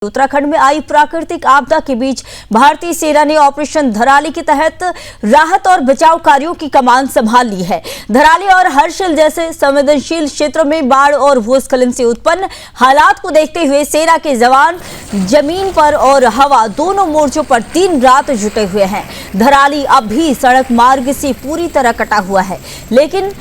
उत्तराखंड में आई प्राकृतिक आपदा के बीच भारतीय सेना ने ऑपरेशन धराली के तहत राहत और बचाव कार्यों की कमान संभाल ली है। धराली और हर्षिल जैसे संवेदनशील क्षेत्रों में बाढ़ और भूस्खलन से उत्पन्न हालात को देखते हुए सेना के जवान जमीन पर और हवा दोनों मोर्चों पर दिन रात जुटे हुए हैं। धराली अब भी सड़क मार्ग से पूरी तरह कटा हुआ है, लेकिन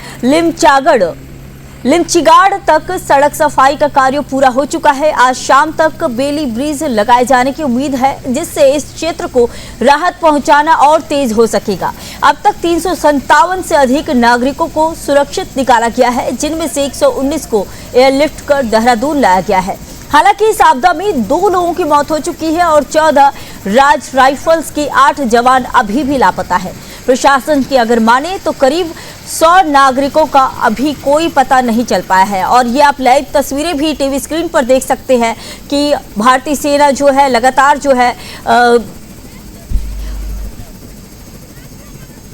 लिमचिगाड़ तक सड़क सफाई का कार्य पूरा हो चुका है। आज शाम तक बेली ब्रिज लगाए जाने की उम्मीद है, जिससे इस क्षेत्र को राहत पहुंचाना और तेज हो सकेगा। अब तक 357 से अधिक नागरिकों को सुरक्षित निकाला गया है, जिनमें से 119 को एयरलिफ्ट कर देहरादून लाया गया है। हालांकि इस आपदा में 2 लोगों की मौत हो चुकी है और 14 राज राइफल्स के 8 जवान अभी भी लापता है। प्रशासन की अगर माने तो करीब 100 नागरिकों का अभी कोई पता नहीं चल पाया है। और ये आप लाइव तस्वीरें भी टीवी स्क्रीन पर देख सकते हैं कि भारतीय सेना जो है लगातार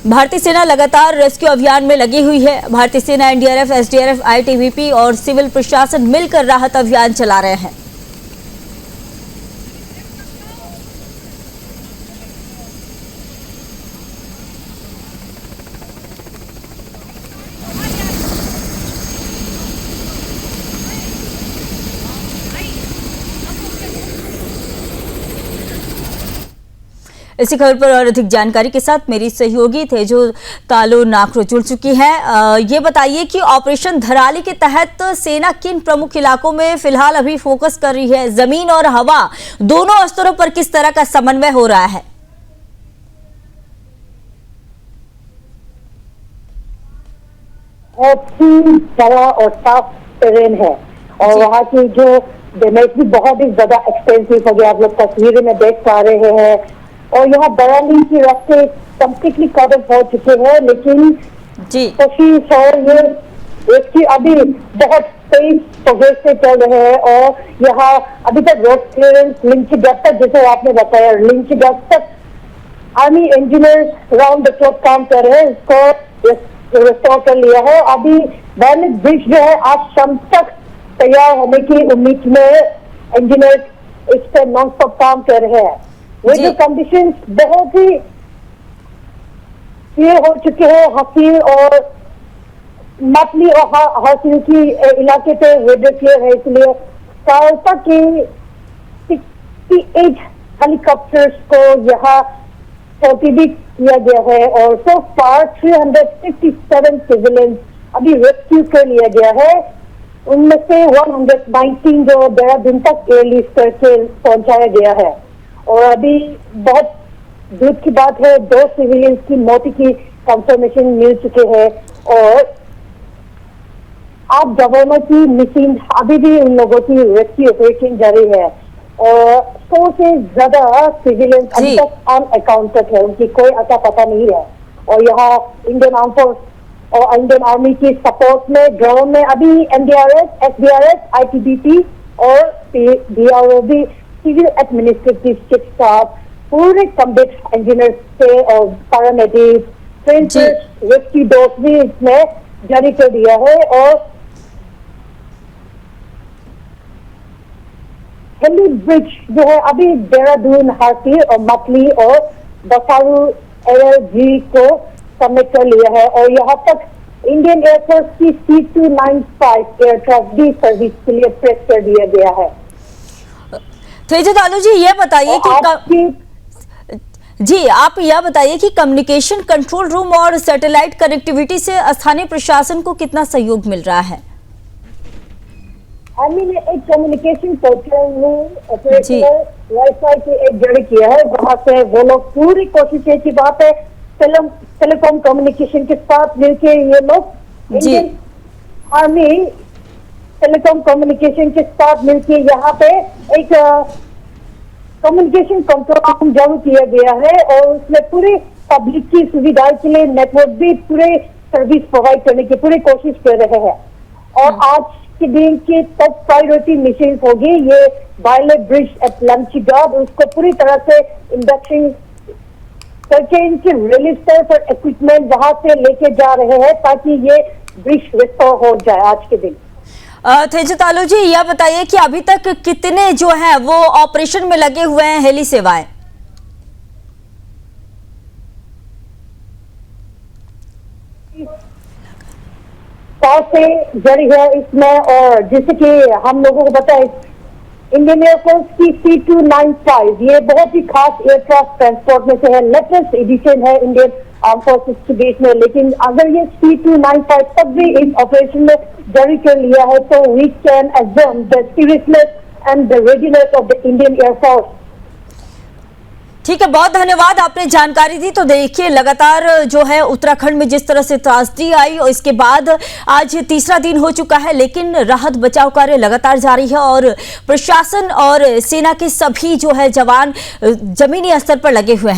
भारतीय सेना लगातार रेस्क्यू अभियान में लगी हुई है। भारतीय सेना, एनडीआरएफ, एसडीआरएफ, आईटीबीपी और सिविल प्रशासन मिलकर राहत अभियान चला रहे हैं। इसी खबर पर और अधिक जानकारी के साथ मेरी सहयोगी तेजो तालो नाकरो जुड़ चुकी हैं। ये बताइए कि ऑपरेशन धराली के तहत सेना किन प्रमुख इलाकों में फिलहाल अभी फोकस कर रही है? जमीन और हवा दोनों स्तरों पर किस तरह का समन्वय हो रहा है? बड़ा और साफ टेरेन है और वहाँ की जो डैमेज भी बहुत ही ज्यादा एक्सपेंसिव हो गया, आप लोग तस्वीरें में देख पा रहे हैं। और यहाँ बराली की रास्ते कम्प्लीटली कवर हो चुके हैं, लेकिन कोशिश और ये एक अभी बहुत तेज प्रोग्रेस से चल रहे हैं। और यहाँ अभी तक रोड क्लियरेंस लिंचगढ़ तक, जैसे आपने बताया, लिंचगढ़ तक army engineer round the clock काम कर रहे हैं, इसको रिस्टोर कर लिया है। अभी बैलेंस ब्रिज जो है आज शाम तक तैयार होने की उम्मीद में इंजीनियर इस पर नॉन स्टॉप काम कर रहे हैं। वेदर कंडीशंस बहुत ही ये हो चुके हैं। हसील और मतली और हसील की इलाके पे वेदर क्लियर है, इसलिए सालसा के 68 हेलीकॉप्टर्स को यहाँ तौतीदी किया गया है और सो फार 357 सिविलियंस अभी रेस्क्यू कर लिया गया है। उनमें से 119 जो देहरादून तक एयरलिफ्ट करके पहुंचाया गया है। और अभी बहुत दुख की बात है, 2 सिविलियंस की मौत की कंफर्मेशन मिल चुके हैं और आप जवानों की मिसिंग अभी भी उन लोगों की रेस्क्यू ऑपरेशन जारी है। और 100 से ज्यादा सिविलियंस अभी तक अनअकाउंटेड है, उनकी कोई अता पता नहीं है। और यहाँ इंडियन आर्म फोर्स और इंडियन आर्मी की सपोर्ट में ग्राउंड में अभी एनडीआरएफ, एसडीआरएफ, आईटीबीपी और बीआरओबी सिविल एडमिनिस्ट्रेटिव चिफ स्टाफ, पूरे कम्बैट इंजीनियर से और पैरामेडिक्स, ट्रेंचर्स, रेस्क्यू डॉग्स भी इसमें जारी कर दिया है। और हेली ब्रिज जो है अभी देहरादून, हाथी और मतली और बसारू एयरजी को सबमिट कर लिया है। और यहाँ तक इंडियन एयरफोर्स की C295 एयरक्राफ्ट भी सर्विस के लिए प्रेस कर दिया गया है। तेजो तालू जी, ये बताइए कि आप यह बताइए कि कम्युनिकेशन कंट्रोल रूम और सैटेलाइट कनेक्टिविटी से स्थानीय प्रशासन को कितना सहयोग मिल रहा है? आर्मी ने एक कम्युनिकेशन पोर्टल में ऑपरेशनल वाईफाई के एक जड़ किया है, वहां से वो लोग पूरी कोशिश की बात है टेलीकॉम कम्युनिकेशन के साथ मिलकर ये लोग इंडियन आर्मी टेलीकॉम कम्युनिकेशन के साथ मिलकर यहाँ पे एक कम्युनिकेशन कंट्रोल रूम चालू किया गया है और उसमें पूरे पब्लिक की सुविधा के लिए नेटवर्क भी पूरे सर्विस प्रोवाइड करने की पूरी कोशिश कर रहे हैं। और आज के दिन की टॉप प्रायोरिटी मिशन होगी ये बायले ब्रिज एट लिमचिगाड़, उसको पूरी तरह से इंडक्शन करके इनके रिलीज और इक्विपमेंट वहां से लेके जा रहे हैं ताकि ये ब्रिज रिस्टोर हो जाए आज के दिन। तेजू तालू जी, यह बताइए कि अभी तक कितने जो हैं वो ऑपरेशन में लगे हुए हैं हेली सेवाएं? से जड़ी है इसमें, और जैसे कि हम लोगों को पता है इंडियन एयरफोर्स की C295 ये बहुत ही खास एयरक्राफ्ट ट्रांसपोर्ट में से है, लेटेस्ट एडिशन है इंडियन आर्म फोर्सेस के बीच में। लेकिन अगर ये C295 तब भी इस ऑपरेशन में जड़ी कर लिया है तो we can assume the seriousness and the readiness of the Indian air force. ठीक है, बहुत धन्यवाद, आपने जानकारी दी। तो देखिए लगातार जो है उत्तराखंड में जिस तरह से त्रासदी आई और इसके बाद आज तीसरा दिन हो चुका है, लेकिन राहत बचाव कार्य लगातार जारी है और प्रशासन और सेना के सभी जो है जवान जमीनी स्तर पर लगे हुए हैं।